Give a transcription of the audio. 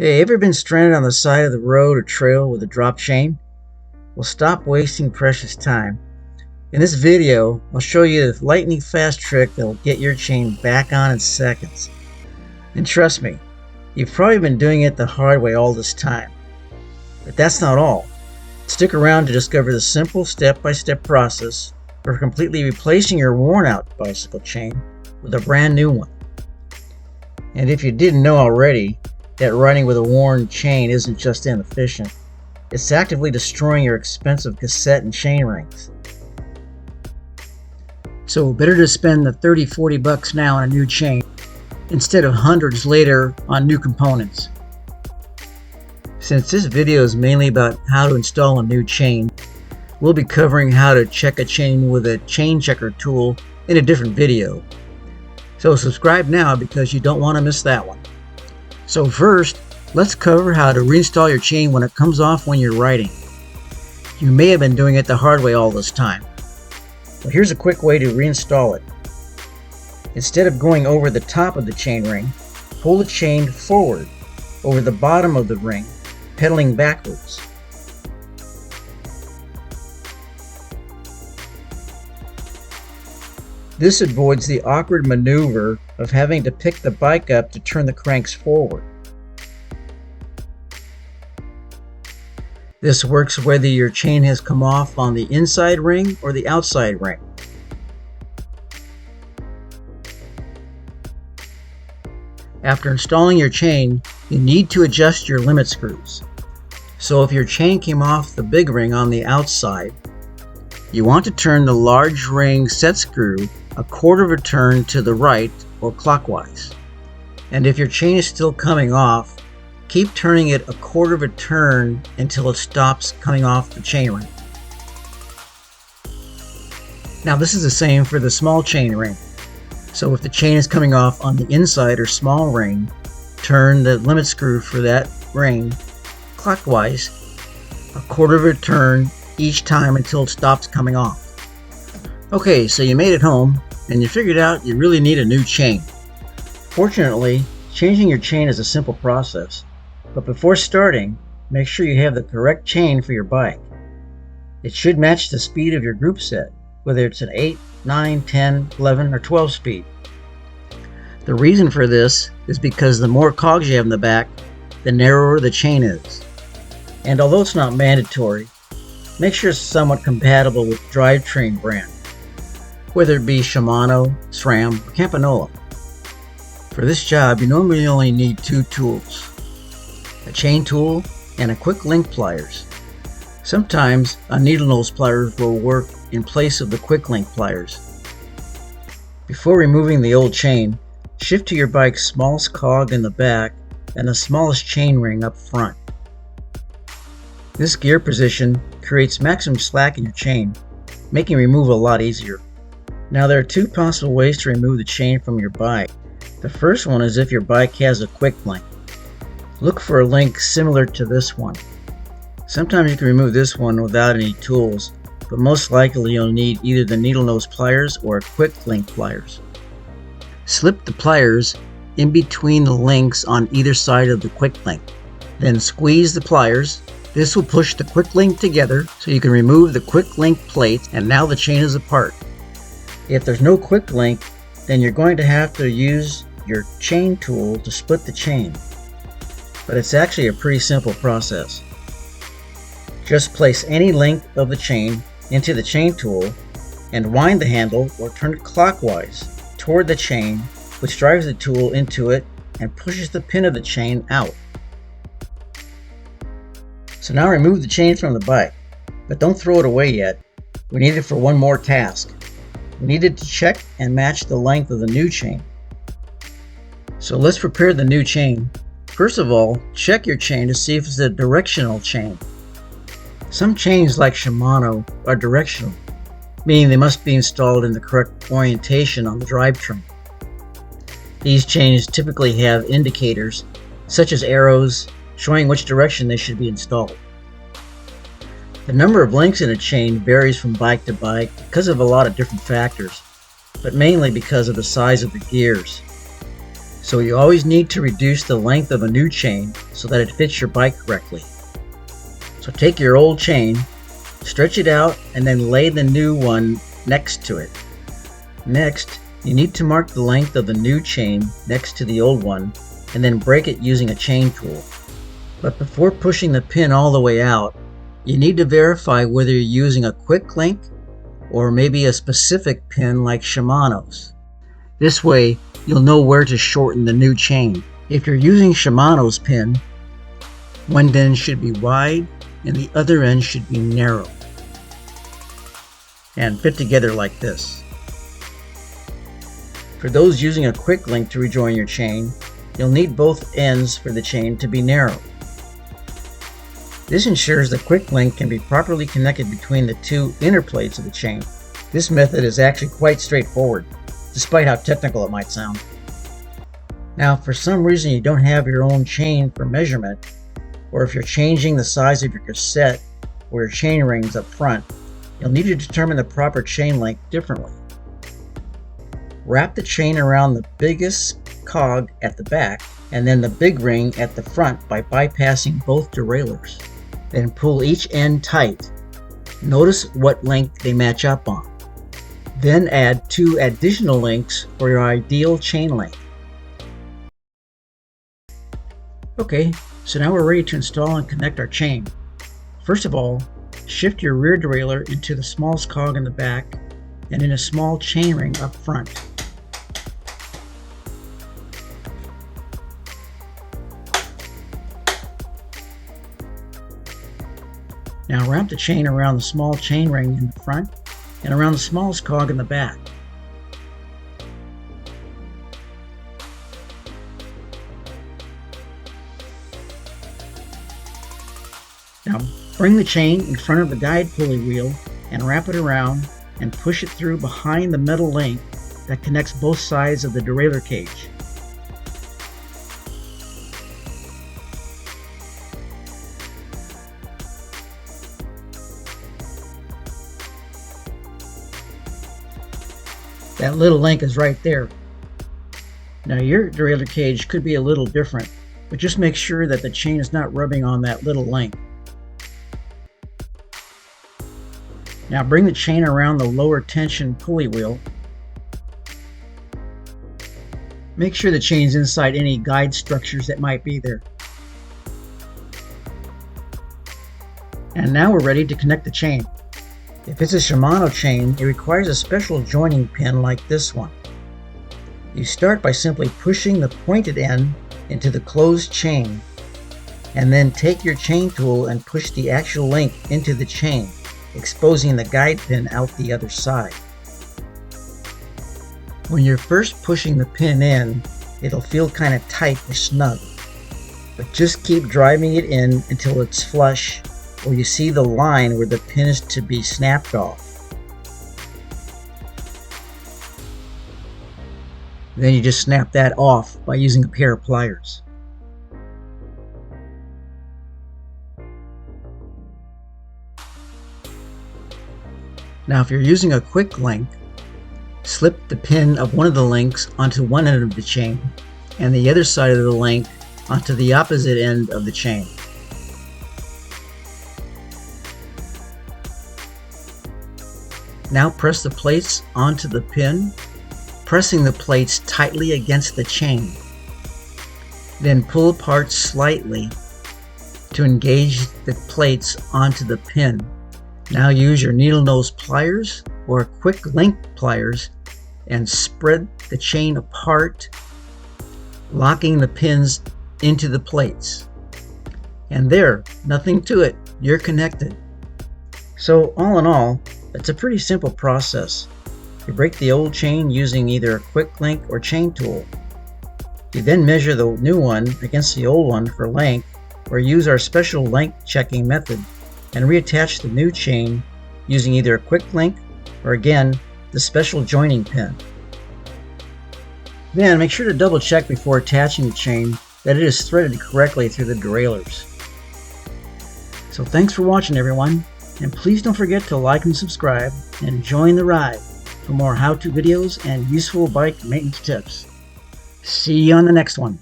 Hey, ever been stranded on the side of the road or trail with a drop chain? Well, stop wasting precious time. In this video, I'll show you a lightning fast trick that will get your chain back on in seconds. And trust me, you've probably been doing it the hard way all this time. But that's not all. Stick around to discover the simple step-by-step process for completely replacing your worn-out bicycle chain with a brand new one. And if you didn't know already, that riding with a worn chain isn't just inefficient, it's actively destroying your expensive cassette and chain rings. So better to spend the $30-40 now on a new chain instead of hundreds later on new components. Since this video is mainly about how to install a new chain, we'll be covering how to check a chain with a chain checker tool in a different video. So subscribe now because you don't want to miss that one. So first, let's cover how to reinstall your chain when it comes off when you're riding. You may have been doing it the hard way all this time. But here's a quick way to reinstall it. Instead of going over the top of the chain ring, pull the chain forward over the bottom of the ring, pedaling backwards. This avoids the awkward maneuver of having to pick the bike up to turn the cranks forward. This works whether your chain has come off on the inside ring or the outside ring. After installing your chain, you need to adjust your limit screws. So if your chain came off the big ring on the outside, you want to turn the large ring set screw a quarter of a turn to the right or clockwise. And if your chain is still coming off, keep turning it a quarter of a turn until it stops coming off the chain ring. Now this is the same for the small chain ring. So if the chain is coming off on the inside or small ring, turn the limit screw for that ring clockwise a quarter of a turn each time until it stops coming off. Okay, so you made it home and you figured out you really need a new chain. Fortunately, changing your chain is a simple process, but before starting, make sure you have the correct chain for your bike. It should match the speed of your group set, whether it's an 8, 9, 10, 11, or 12 speed. The reason for this is because the more cogs you have in the back, the narrower the chain is. And although it's not mandatory, make sure it's somewhat compatible with drivetrain brand, whether it be Shimano, SRAM, or Campanola. For this job, you normally only need two tools, a chain tool and a quick link pliers. Sometimes a needle nose pliers will work in place of the quick link pliers. Before removing the old chain, shift to your bike's smallest cog in the back and the smallest chain ring up front. This gear position creates maximum slack in your chain, making removal a lot easier. Now there are two possible ways to remove the chain from your bike. The first one is if your bike has a quick link. Look for a link similar to this one. Sometimes you can remove this one without any tools, but most likely you'll need either the needle nose pliers or a quick link pliers. Slip the pliers in between the links on either side of the quick link. Then squeeze the pliers. This will push the quick link together so you can remove the quick link plate, and now the chain is apart. If there's no quick link, then you're going to have to use your chain tool to split the chain. But it's actually a pretty simple process. Just place any length of the chain into the chain tool and wind the handle or turn it clockwise toward the chain, which drives the tool into it and pushes the pin of the chain out. So now remove the chain from the bike, but don't throw it away yet. We need it for one more task. We needed to check and match the length of the new chain. So let's prepare the new chain. First of all, check your chain to see if it's a directional chain. Some chains like Shimano are directional, meaning they must be installed in the correct orientation on the drivetrain. These chains typically have indicators, such as arrows, showing which direction they should be installed. The number of links in a chain varies from bike to bike because of a lot of different factors, but mainly because of the size of the gears. So you always need to reduce the length of a new chain so that it fits your bike correctly. So take your old chain, stretch it out, and then lay the new one next to it. Next, you need to mark the length of the new chain next to the old one and then break it using a chain tool. But before pushing the pin all the way out, you need to verify whether you're using a quick link or maybe a specific pin like Shimano's. This way, you'll know where to shorten the new chain. If you're using Shimano's pin, one end should be wide and the other end should be narrow and fit together like this. For those using a quick link to rejoin your chain, you'll need both ends for the chain to be narrow. This ensures the quick link can be properly connected between the two inner plates of the chain. This method is actually quite straightforward, despite how technical it might sound. Now, if for some reason you don't have your own chain for measurement, or if you're changing the size of your cassette or your chain rings up front, you'll need to determine the proper chain length differently. Wrap the chain around the biggest cog at the back and then the big ring at the front by bypassing both derailleurs. Then pull each end tight. Notice what length they match up on. Then add 2 additional links for your ideal chain length. Okay, so now we're ready to install and connect our chain. First of all, shift your rear derailleur into the smallest cog in the back and in a small chain ring up front. Now wrap the chain around the small chain ring in the front and around the smallest cog in the back. Now bring the chain in front of the guide pulley wheel and wrap it around and push it through behind the metal link that connects both sides of the derailleur cage. That little link is right there. Now your derailleur cage could be a little different, but just make sure that the chain is not rubbing on that little link. Now bring the chain around the lower tension pulley wheel. Make sure the chain's inside any guide structures that might be there. And now we're ready to connect the chain. If it's a Shimano chain, it requires a special joining pin like this one. You start by simply pushing the pointed end into the closed chain, and then take your chain tool and push the actual link into the chain, exposing the guide pin out the other side. When you're first pushing the pin in, it'll feel kind of tight or snug, but just keep driving it in until it's flush or you see the line where the pin is to be snapped off. Then you just snap that off by using a pair of pliers. Now if you're using a quick link, slip the pin of one of the links onto one end of the chain and the other side of the link onto the opposite end of the chain. Now press the plates onto the pin, pressing the plates tightly against the chain. Then pull apart slightly to engage the plates onto the pin. Now use your needle nose pliers or quick link pliers and spread the chain apart, locking the pins into the plates. And there, nothing to it, you're connected. So all in all, it's a pretty simple process. You break the old chain using either a quick link or chain tool. You then measure the new one against the old one for length, or use our special length checking method and reattach the new chain using either a quick link or again the special joining pin. Then make sure to double check before attaching the chain that it is threaded correctly through the derailleurs. So thanks for watching everyone, and please don't forget to like and subscribe and join the ride for more how-to videos and useful bike maintenance tips. See you on the next one.